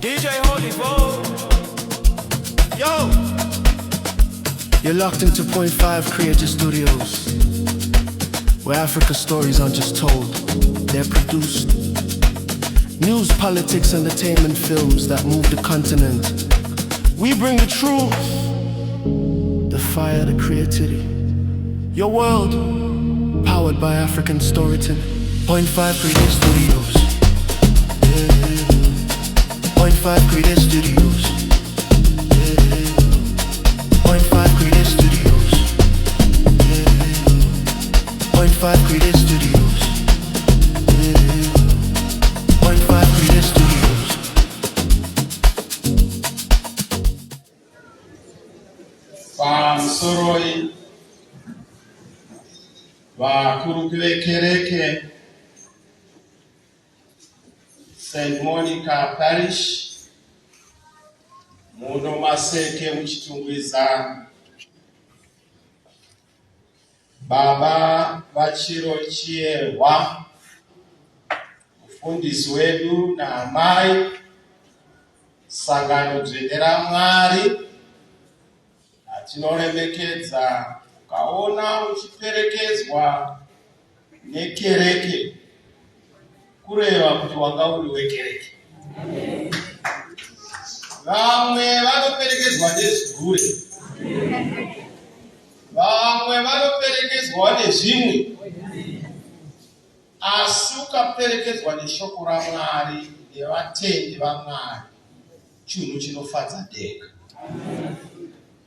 DJ Holy Vogue. Yo! You're locked into Point 5 Creative Studios, where Africa's stories aren't just told, they're produced. News, politics, entertainment films that move the continent. We bring the truth, the fire, the creativity. Your world, powered by African storytelling. Point 5 Creative Studios. Point 5 Creative Studios. Point 5 Creative Studios. Point 5 Creative Studios. Point 5 Creative Studios. Soroi Kurukereke St. Monica Parish Muno Maseke Muchitungwiza Baba Vachiro Chierwa Mufundisi wedu na amai Sangano Dzvedera Mwari tinoremekedza ukaona uchiperekedzwa nekereke kureva kuti wanga uri wekereke. Vamwe vanoperekedzwa nezvigure, vamwe vanoperekedzwa nezvimwe, asi ukaperekedzwa neshoko raMwari nevatendi vaMwari, chinhu chinofadza denga.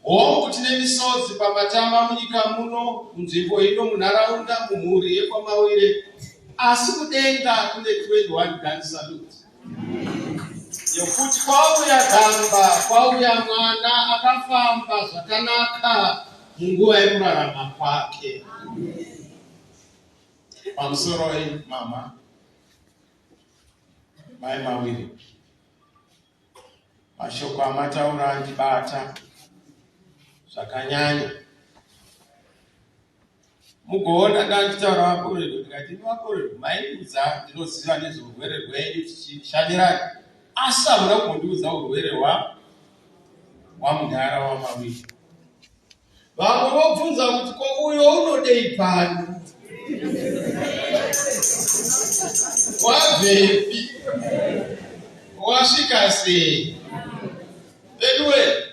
Hongu tine misodzi pamatama munyika muno, munzvimbo ino, munharaunda, mumhuri yekwamawire, asi kudenga kune 21 gun salute. Yokuti kwauya gamba, kwauya mwana akafamba zvakanaka munguva yekurarama kwake. Pamusoro mama, mai mawire, mashoko amataura andibata zvakanyanya. Mugoona ndanditaura vakorerwa ndikati vakorerwa maindudza ndinoziva nezveurwere rwenyu tichishamirana, asi hamuna kundiudza urwere wamudhara wamawiri. Vamwe vobvunza kuti ko uyo unodei pano, wabvepi, wasvika sei? Bedwe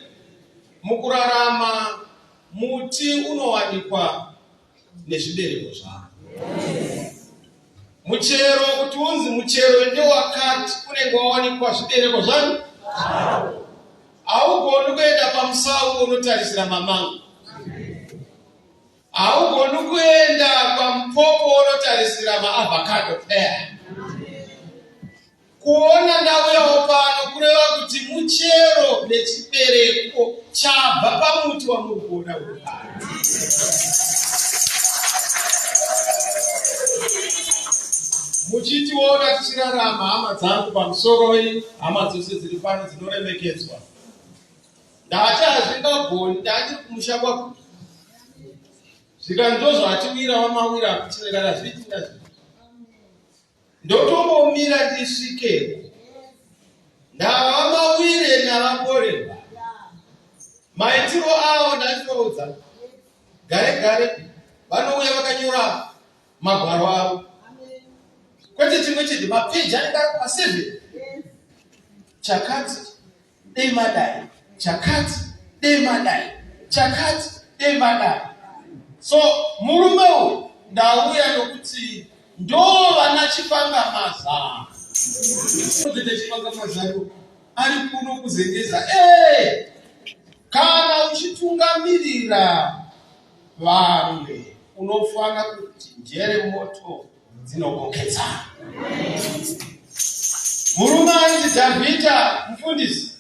mukurarama muti unowanikwa nezvibereko zvawo. Muchero kuti unzi muchero ndewakati unenge wawanikwa zvibereko zvawo. Haugoni kuenda pamusawu unotarisira mamango, haugoni kuenda pamupopo unotarisira maavocado pear. Kuona ndauyawo pano kureva kuti muchero nechibereko chabva pamuti wamuri kuona uri pano. Muchitiona tichirarama, hama dzangu pamusoroi, hama dzose dziri pano dzinoremekedzwa, ndati hazvingagoni, ndati kumusha kwako zvika ndozvatiwira wamawira kuchirekana zvitinga zvii ndotombomira ndisvikeko ndava mawire navakorerwa maitiro avo ndatiroudza gare gare vanouya vakanyora magwaro avo, kwete chimwe chete mapeji anenge ari kuma7 chakati dei madai, chakati dei madai, chakati dei madai. So murume uyu ndauya nokuti ndo vana chipangamaza. Kuite chipangamaza ari kuno kuzengeza. Kana uchitungamirira vanhu unofana kuti njere moto dzinokokedzana. Murume anzi Dhavhidha mufundisi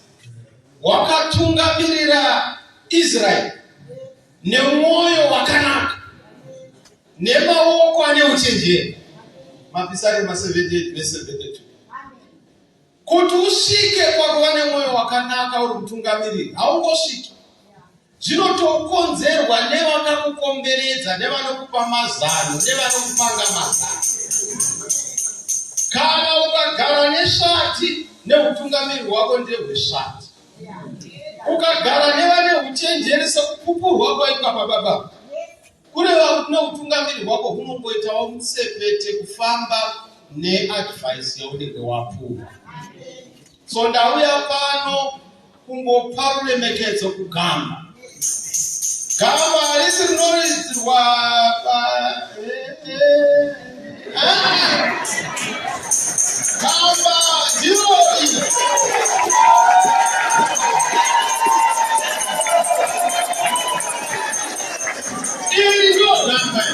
wakatungamirira Israeli nemwoyo wakanaka nemaoko ane uchenjeri. Mapisarema 78:72. Kuti usvike pakuva nemwoyo wakanaka uri mutungamiriri haungosviki, zvinotokonzerwa nevakakukomberedza, nevanokupa mazano, nevanokupanga mazano. Kana ukagara nesvati neutungamiri hwako ndehwesvati. Ukagara nevane uchenjeri sekupupurwa kwaitwa pababa, kureva kuti neutungamiri hwako hunongoitawo mutsepete kufamba neadvice yaunenge wapuwa. So ndauya pano kungopa ruremekedzo kugamba. Gamba harisi rinoridzirwa gamba ndiro iri ndio gamba.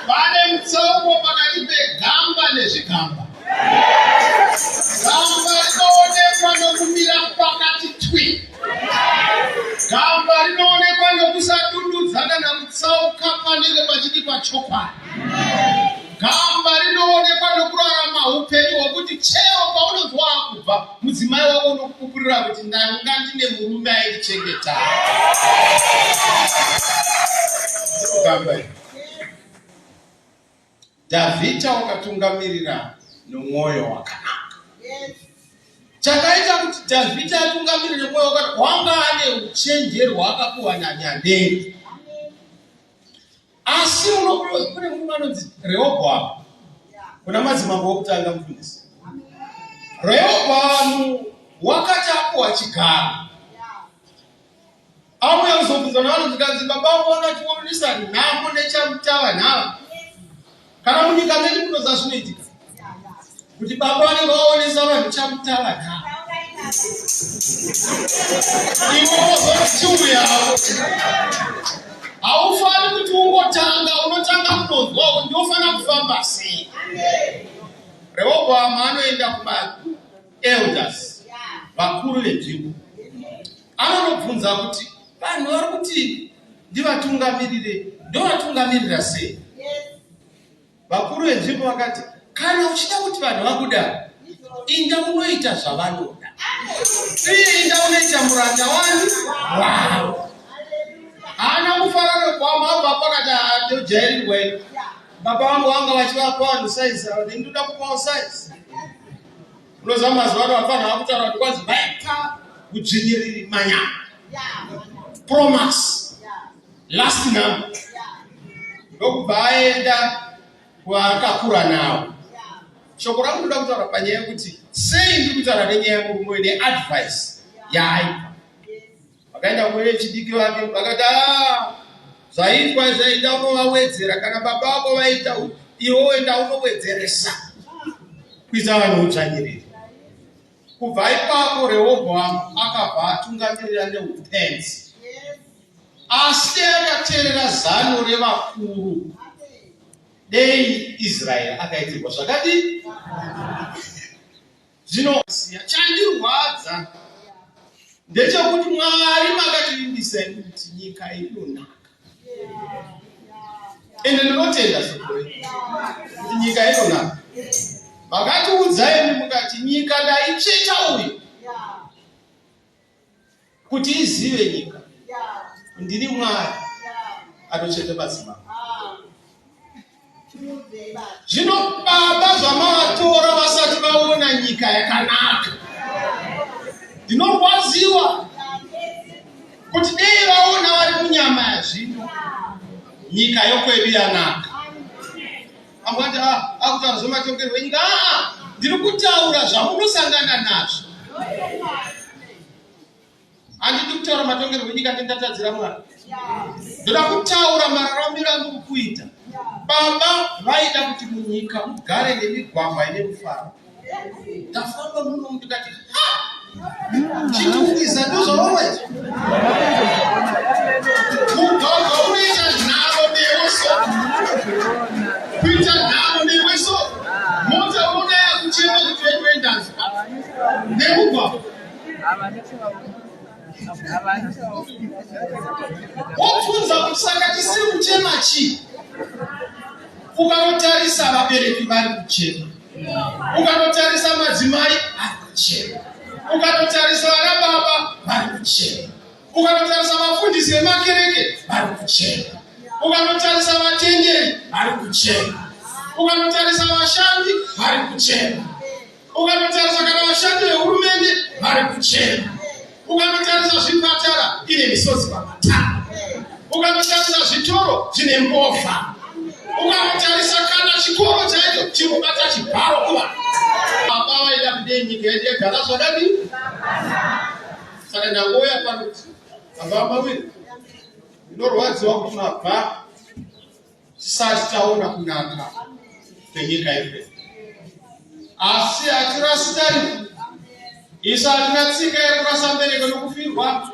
Pane mutsauko pakati pegamba nezvigamba. Gamba rinoonekwa nokumira pakati twi. Gamba rinoonekwa nokusadududza kana kutsauka panenge pachiti pachokwadi. Gamba rinoonekwa nokurarama upenyu hwokuti chero paunonzwa kubva mudzimai wako unokupupurira kuti ndanga ndine murume aindichengeta. Gamba Dhavhidha wakatungamirira nomwoyo wakanaka. Chakaita kuti Dhavhidha atungamirire nomwoyo wakanaka, wanga ane uchenjeri hwaakapuwa naNyandere. Asi kune munhu anonzi Rehobhoamu, kuna madzimambo okutanga mufundisi. Rehobhoamu wakati apuwa chigaro, auya kuzobvunzwa navanhu zvikanzi baba vangu vanachionesa nhamo nechamutava nhava. Kana munyika medu munoziva zvinoitika kuti baba vanenge vaonesa vanhu chamutava nhava. Ivo vozochiuyawo. Haufani kuti ungotanga, unotanga kunonzwa ndofana kufamba sei. Rehobhoamu anoenda kuma-elders, vakuru venzvimbo. Anonobvunza kuti vanhu vari kuti ndivatungamirire, ndovatungamirira sei? Vakuru venzvimbo vakati, kana uchida kuti vanhu vakuda, inda unoita zvavanoda. Uye inda unoita muranda wavo. Haana kufarana kwamabva pakati ajairirwe. Baba vangu vanga vachivapa vanhu saizi, ndinoda kupawo saizi. Unoziva mazuva ano vafanha vakutaura kuti kwanzi vaita udzvinyiriri manyama. Promax. Last number. Ndokubva aenda kwaakakura nawo. Shoko rangu ndoda kutaura panyaya yekuti sei ndiri kutaura nenyaya yemurume neadvice yaaipa. Vakaenda kumwene chidiki vake vakati zvaitwa zvaita unovawedzera, kana baba vako vaita iwo enda unowedzeresa kuita vanhu utsvanyiriri. Kubva ipapo Rehobhoamu akabva atungamirira neupenzi. Asi akateerera zano revakuru, dei Israeri akaitirwa zvakadii. Zvino chandirwadza ndechekuti Mwari makativimbisa kuti nyika inonaka. Ende ndinotenda sokoi kuti nyika inonaka. Makatiudzai mukati nyika ndaicheta uyu kuti izive nyika. Ndiri Mwari anochete madzimambo. Zvino baba zvamavatora vasati vaona nyika yakanaka. Ndinorwadziwa kuti dei vaona vari munyama yazvino nyika yokwedu yanaka. Amwati akutaura zvematongerwo enyika. Ndiri kutaura zvamunosangana nazvo. Handidi kutaura matongerwo enyika ndendatadzira Mwari. Ndoda kutaura mararamiro andiri kuita. Baba vaida kuti munyika mugare nemigwagwa ine mufaro. Ndafamba muno ndikati chitukiza ndozvavawaita. Mugwagwa unoita nharo neweso. Kuita nharo neweso. Mota unodaya kuchema kuti vetuendanzi. Nemugwagwa. Wobvunza kuti saka tisiri kuchema chii? Ukanotarisa vabereki vari kuchema. Ukanotarisa madzimai ari kuchema. Ukanotarisa vana baba vari kuchema. Ukanotarisa vafundisi vemakereke vari kuchema. Ukanotarisa vatenderi vari kuchema. Ukanotarisa vashandi vari kuchema. Ukanotarisa kana vashandi vehurumende vari kuchena. Ukanotarisa zvipatara ine misodzi pamatanda. Ukanotarisa zvitoro zvine mbovha. Ukanotarisa kana chikoro chaicho chirikubata chibharo kuva baba vaida kudei nyika yedu yagara zvakadii. Saka ndangouya panoti baba mawiri ndinorwadziwa kuti mabva tisati taona kunaka kwenyika yedu. Asi hatirasi tarifu. Isu hatina tsika yekurasa mbereko nokufirwa.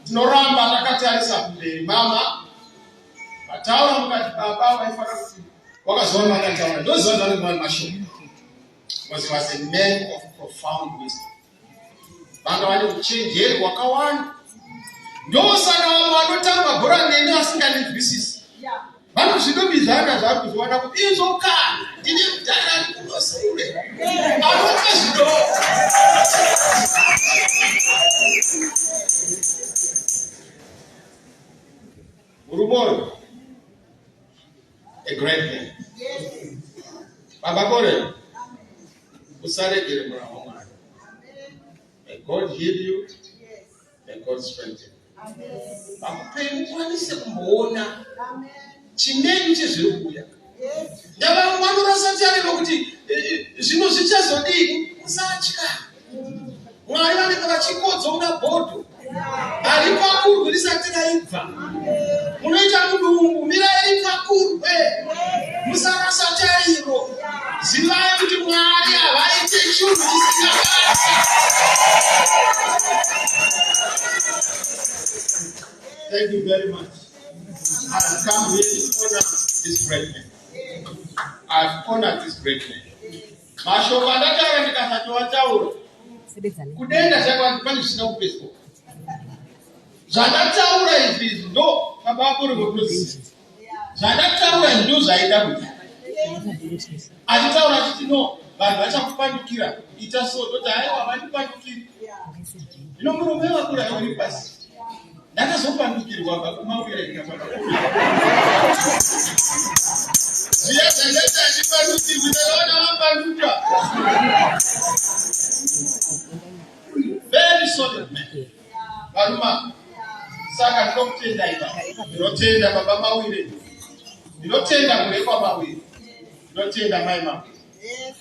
Tinoramba takatarisa kumberi. Mama vataura mukati baba vaifana kuti wakazova vakataura ndoziva zvanenge mashoko. Because he was a man of profound wisdom. Vanga vane uchenjeri hwakawanda. Ndosaka vamwe vanotamba bhora neni vasinganzwisisi. Vanozvidombidzana zvakuzoona kuti izokana ndine mudhara kunosure anopa zvido. Urumoro, a great man. Baba Kore, usaregere mwana wa Mwari. May God heal you. May God strengthen you. Bakupei mukwanise kumboona chimeni chezviri kuuya. Ndava vanorasa tariro kuti zvino zvichazodii. Musatya. Mwari vanenge vachikodzoka bhodho. Ari pakuru risati raibva. Munoita mudumbu mirai pakuru. Musarasa tariro. Zivai kuti Mwari havaite chinhu chisingabata. Thank you very much. I've come here to honor this great man. I've honored this great man. Mashoko andataura ndikasatoataura. Kudenga zvakwa pane zvisina kupeswa. Zvandataura izvi ndo baba kuri muprofisi. Zvandataura ndo zvaida kuti. Achitaura achiti no, vanhu vachakupandukira. Ita so kuti haiwa vandipandukiri. Zvino murume wakura uri pasi. Ndakazopandukirwa pakumawira ikapanda. Zviya zvandati achipandukirwa ndakaona vapanduka. Very solid man. Varuma, saka ndinokutenda ipa. Ndinotenda baba Mawire. Ndinotenda mulekwa Mawire. Ndinotenda mai Mawire.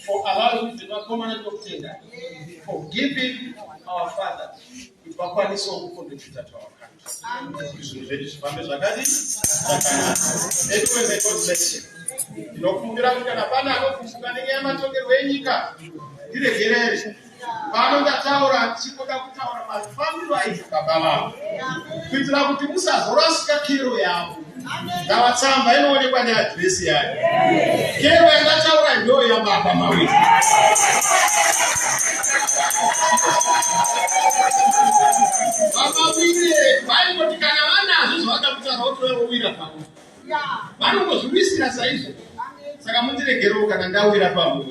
For allowing me to come and kutenda. For giving our father. Ipakwanisa kukontribute to our country. Zvizvi zvifambe zvakadi. Anyway, may God bless you. Ndinokumbira kuti kana pana anofunga ngenyamatongerwo enyika ndiregerere. Pano ndataura ndichikoda kutaura mafambiro aizvo baba vavo. Kuitira kuti musazorasika kero yavo. Ndavatsamba inoonekwa neadhiresi yayo. Kero yandataura ndo yababa Mawire. Baba Mawire vaingoti kana vanazvo zvavakakutaura kuti vawira pamwe. Vanongozviwisira saizvo. Saka mundiregerewo kana ndawira pamwe.